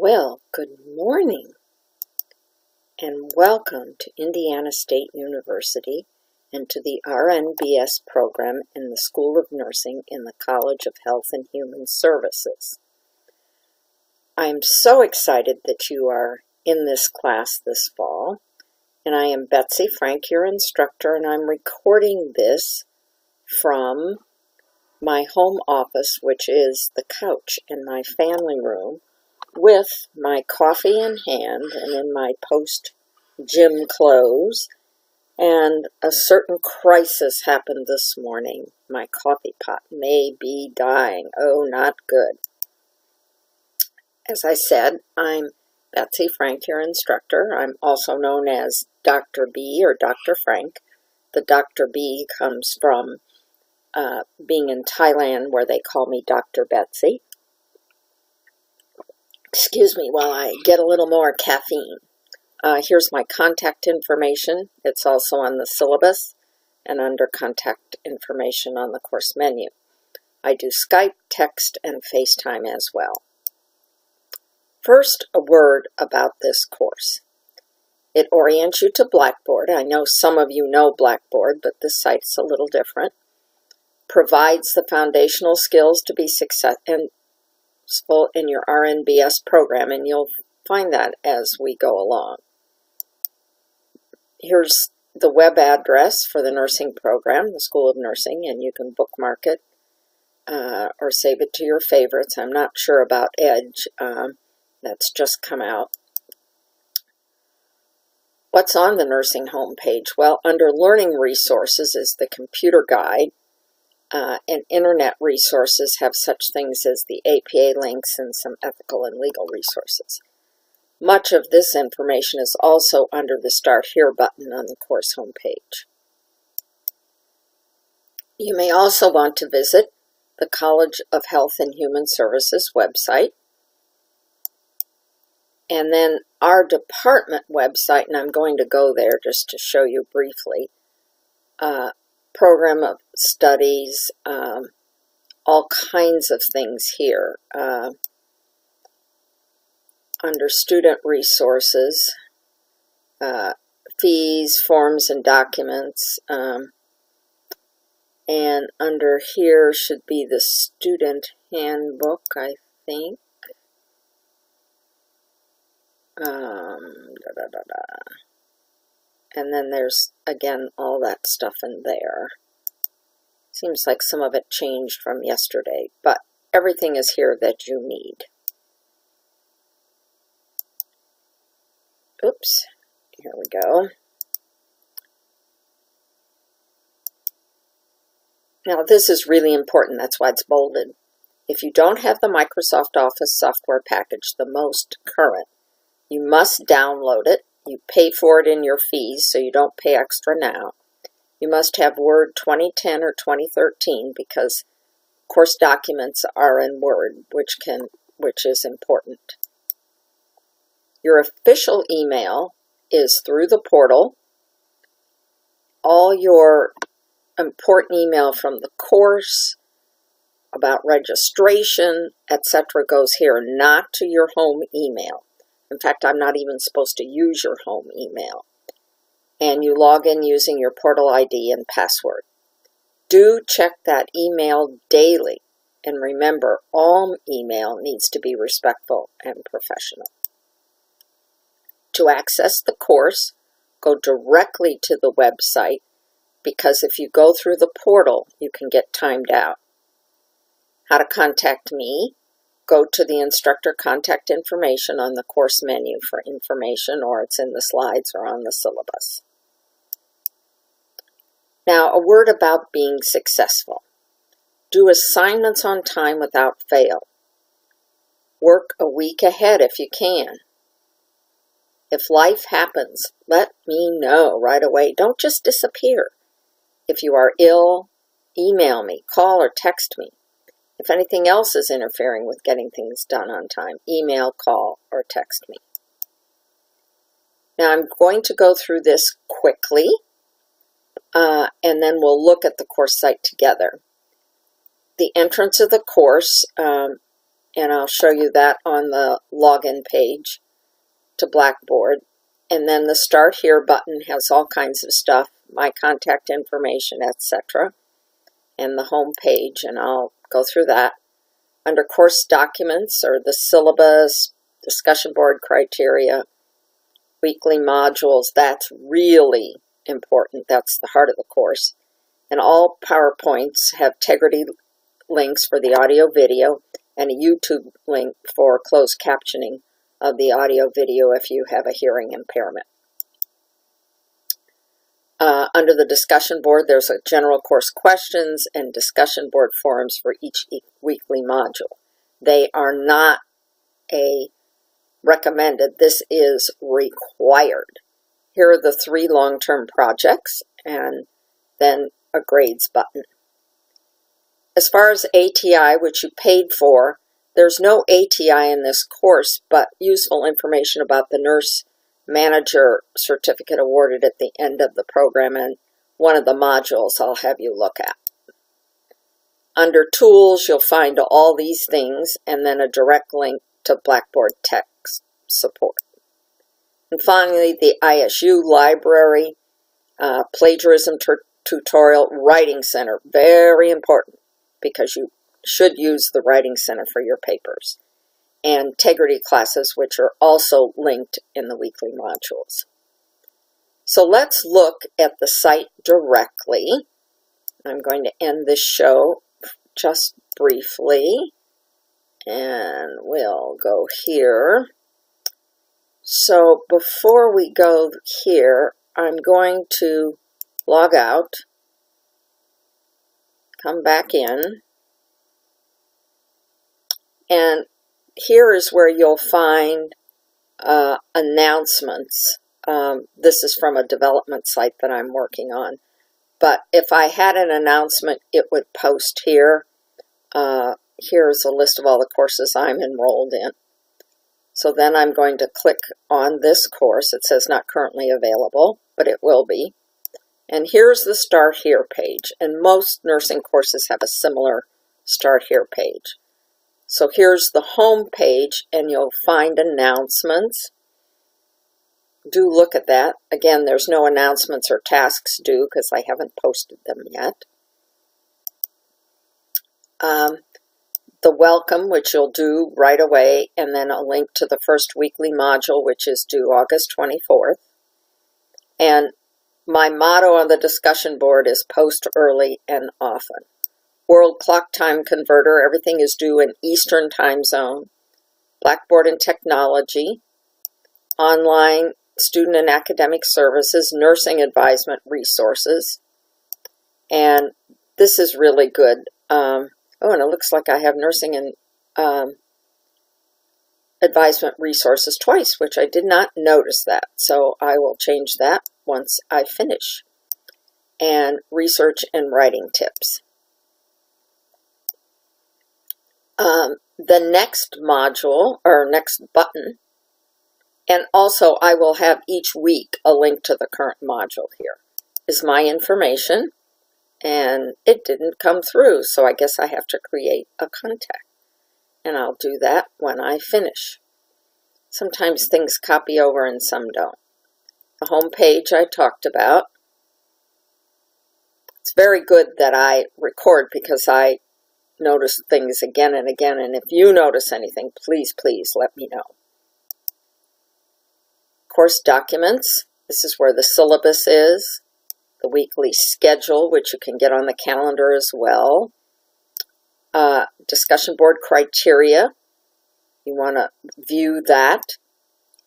Well, good morning and welcome to Indiana State University and to the RN-BS program in the School of Nursing in the College of Health and Human Services. I'm so excited that you are in this class this fall, and I am Betsy Frank, your instructor, and I'm recording this from my home office, which is the couch in my family room, with my coffee in hand and in my post-gym clothes, and a certain crisis happened this morning. My coffee pot may be dying. Oh, not good. As I said, I'm Betsy Frank, your instructor. I'm also known as Dr. B or Dr. Frank. The Dr. B comes from being in Thailand, where they call me Dr. Betsy. Excuse me while I get a little more caffeine. Here's my contact information. It's also on the syllabus and under contact information on the course menu. I do Skype, text, and FaceTime as well. First, a word about this course. It orients you to Blackboard. I know some of you know Blackboard, but this site's a little different. Provides the foundational skills to be successful in your RN-BS program, and you'll find that as we go along. Here's the web address for the nursing program, the School of Nursing, and you can bookmark it or save it to your favorites. I'm not sure about Edge. That's just come out. What's on the nursing homepage? Well, under Learning Resources is the computer guide. And internet resources have such things as the APA links and some ethical and legal resources. Much of this information is also under the Start Here button on the course homepage. You may also want to visit the College of Health and Human Services website, and then our department website, and I'm going to go there just to show you briefly. Program of studies, all kinds of things here. Under student resources, fees, forms, and documents, and under here should be the student handbook, I think. And then there's, again, all that stuff in there. Seems like some of it changed from yesterday, but everything is here that you need. Oops, here we go. Now this is really important, that's why it's bolded. If you don't have the Microsoft Office software package, the most current, you must download it. You pay for it in your fees, so you don't pay extra now. You must have Word 2010 or 2013 because course documents are in Word, which is important. Your official email is through the portal. All your important email from the course, about registration, etc. goes here, not to your home email. In fact, I'm not even supposed to use your home email. And you log in using your portal ID and password. Do check that email daily. And remember, all email needs to be respectful and professional. To access the course, go directly to the website, because if you go through the portal, you can get timed out. How to contact me? Go to the instructor contact information on the course menu for information, or it's in the slides or on the syllabus. Now, a word about being successful. Do assignments on time without fail. Work a week ahead if you can. If life happens, let me know right away. Don't just disappear. If you are ill, email me, call or text me. If anything else is interfering with getting things done on time, email, call, or text me. Now I'm going to go through this quickly, and then we'll look at the course site together. The entrance of the course and I'll show you that on the login page to Blackboard. And then the Start Here button has all kinds of stuff, my contact information, etc. And the home page, and I'll go through that. Under course documents are the syllabus, discussion board criteria, weekly modules. That's really important. That's the heart of the course. And all PowerPoints have Tegrity links for the audio video and a YouTube link for closed captioning of the audio video if you have a hearing impairment. Under the discussion board, there's a general course questions and discussion board forums for each weekly module. They are not a recommended, this is required. Here are the 3 long-term projects and then a grades button. As far as ATI, which you paid for, there's no ATI in this course, but useful information about the Nurse Manager certificate awarded at the end of the program and one of the modules I'll have you look at. Under Tools, you'll find all these things and then a direct link to Blackboard text support. And finally, the ISU library, plagiarism tutorial, Writing Center, very important because you should use the Writing Center for your papers. And Tegrity classes, which are also linked in the weekly modules. So let's look at the site directly. I'm going to end this show just briefly, and we'll go here. So before we go here, I'm going to log out, come back in, and here is where you'll find announcements. This is from a development site that I'm working on. But if I had an announcement, it would post here. Here's a list of all the courses I'm enrolled in. So then I'm going to click on this course. It says not currently available, but it will be. And here's the Start Here page. And most nursing courses have a similar Start Here page. So here's the home page, and you'll find announcements. Do look at that. Again, there's no announcements or tasks due because I haven't posted them yet. The welcome, which you'll do right away, and then a link to the first weekly module, which is due August 24th. And my motto on the discussion board is post early and often. World Clock Time Converter, everything is due in Eastern Time Zone. Blackboard and Technology, online student and academic services, nursing advisement resources. And this is really good. Oh, and it looks like I have nursing and advisement resources twice, which I did not notice that. So I will change that once I finish. And research and writing tips. The next module, or next button, and also I will have each week a link to the current module here, is my information, and it didn't come through, so I guess I have to create a contact, and I'll do that when I finish. Sometimes things copy over and some don't. The home page I talked about. It's very good that I record because I notice things again and again, and if you notice anything, please let me know. Course documents, this is where the syllabus is, the weekly schedule, which you can get on the calendar as well, discussion board criteria, you want to view that,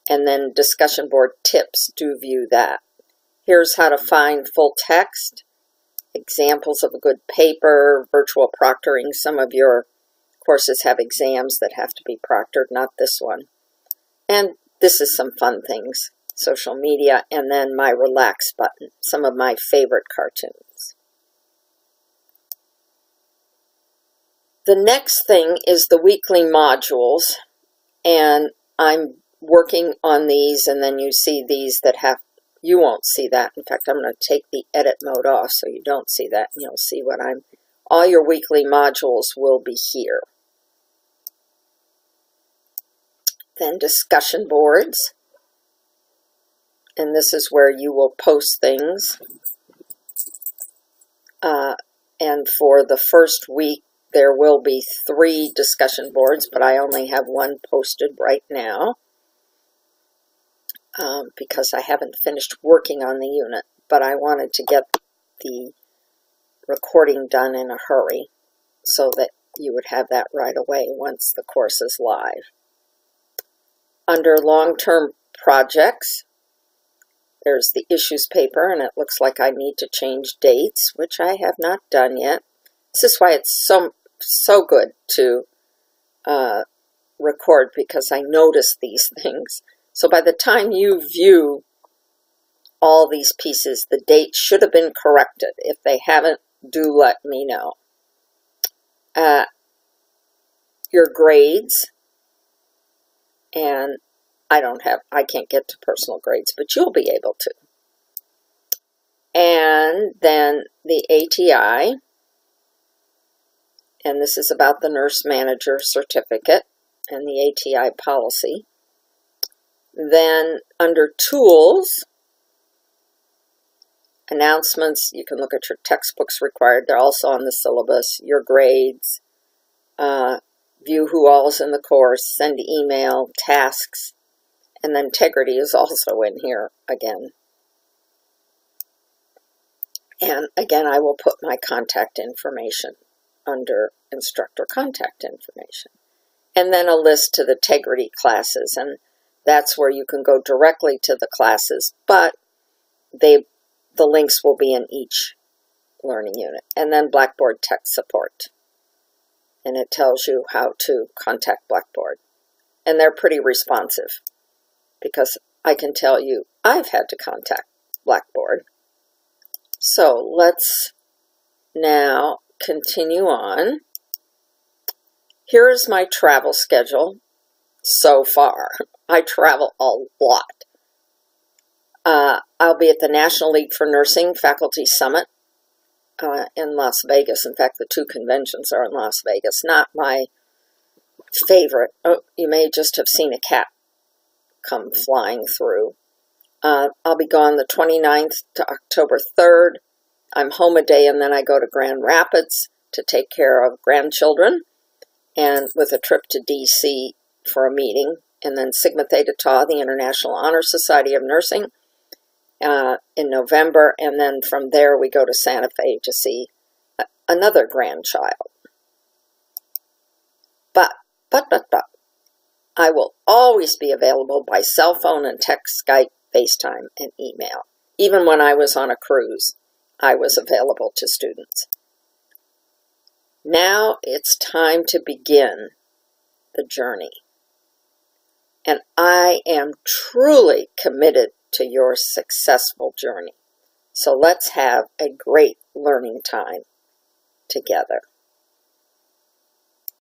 and then discussion board tips, do view that. Here's how to find full text, examples of a good paper, virtual proctoring. Some of your courses have exams that have to be proctored, not this one. And this is some fun things, social media, and then my relax button, some of my favorite cartoons. The next thing is the weekly modules, and I'm working on these, and then you see these that have, you won't see that. In fact, I'm going to take the edit mode off so you don't see that, and you'll see what all your weekly modules will be here. Then discussion boards. And this is where you will post things. And for the first week, there will be 3 discussion boards, but I only have 1 posted right now because I haven't finished working on the unit, but I wanted to get the recording done in a hurry so that you would have that right away once the course is live. Under long-term projects, there's the issues paper, and it looks like I need to change dates, which I have not done yet. This is why it's so good to record, because I notice these things. So by the time you view all these pieces, the dates should have been corrected. If they haven't, do let me know. Your grades, and I can't get to personal grades, but you'll be able to. And then the ATI, and this is about the nurse manager certificate and the ATI policy. Then under tools, announcements, you can look at your textbooks required. They're also on the syllabus, your grades, view who all is in the course, send email, tasks, and then integrity is also in here again. And again, I will put my contact information under instructor contact information. And then a list to the integrity classes, and that's where you can go directly to the classes, but the links will be in each learning unit. And then Blackboard tech support. And it tells you how to contact Blackboard. And they're pretty responsive, because I can tell you I've had to contact Blackboard. So let's now continue on. Here is my travel schedule so far. I travel a lot. I'll be at the National League for Nursing Faculty Summit in Las Vegas. In fact, the 2 conventions are in Las Vegas. Not my favorite. Oh, you may just have seen a cat come flying through. I'll be gone the 29th to October 3rd. I'm home a day, and then I go to Grand Rapids to take care of grandchildren, and with a trip to DC for a meeting, and then Sigma Theta Tau, the International Honor Society of Nursing, in November, and then from there we go to Santa Fe to see another grandchild. But, I will always be available by cell phone and text, Skype, FaceTime, and email. Even when I was on a cruise, I was available to students. Now it's time to begin the journey. And I am truly committed to your successful journey. So let's have a great learning time together.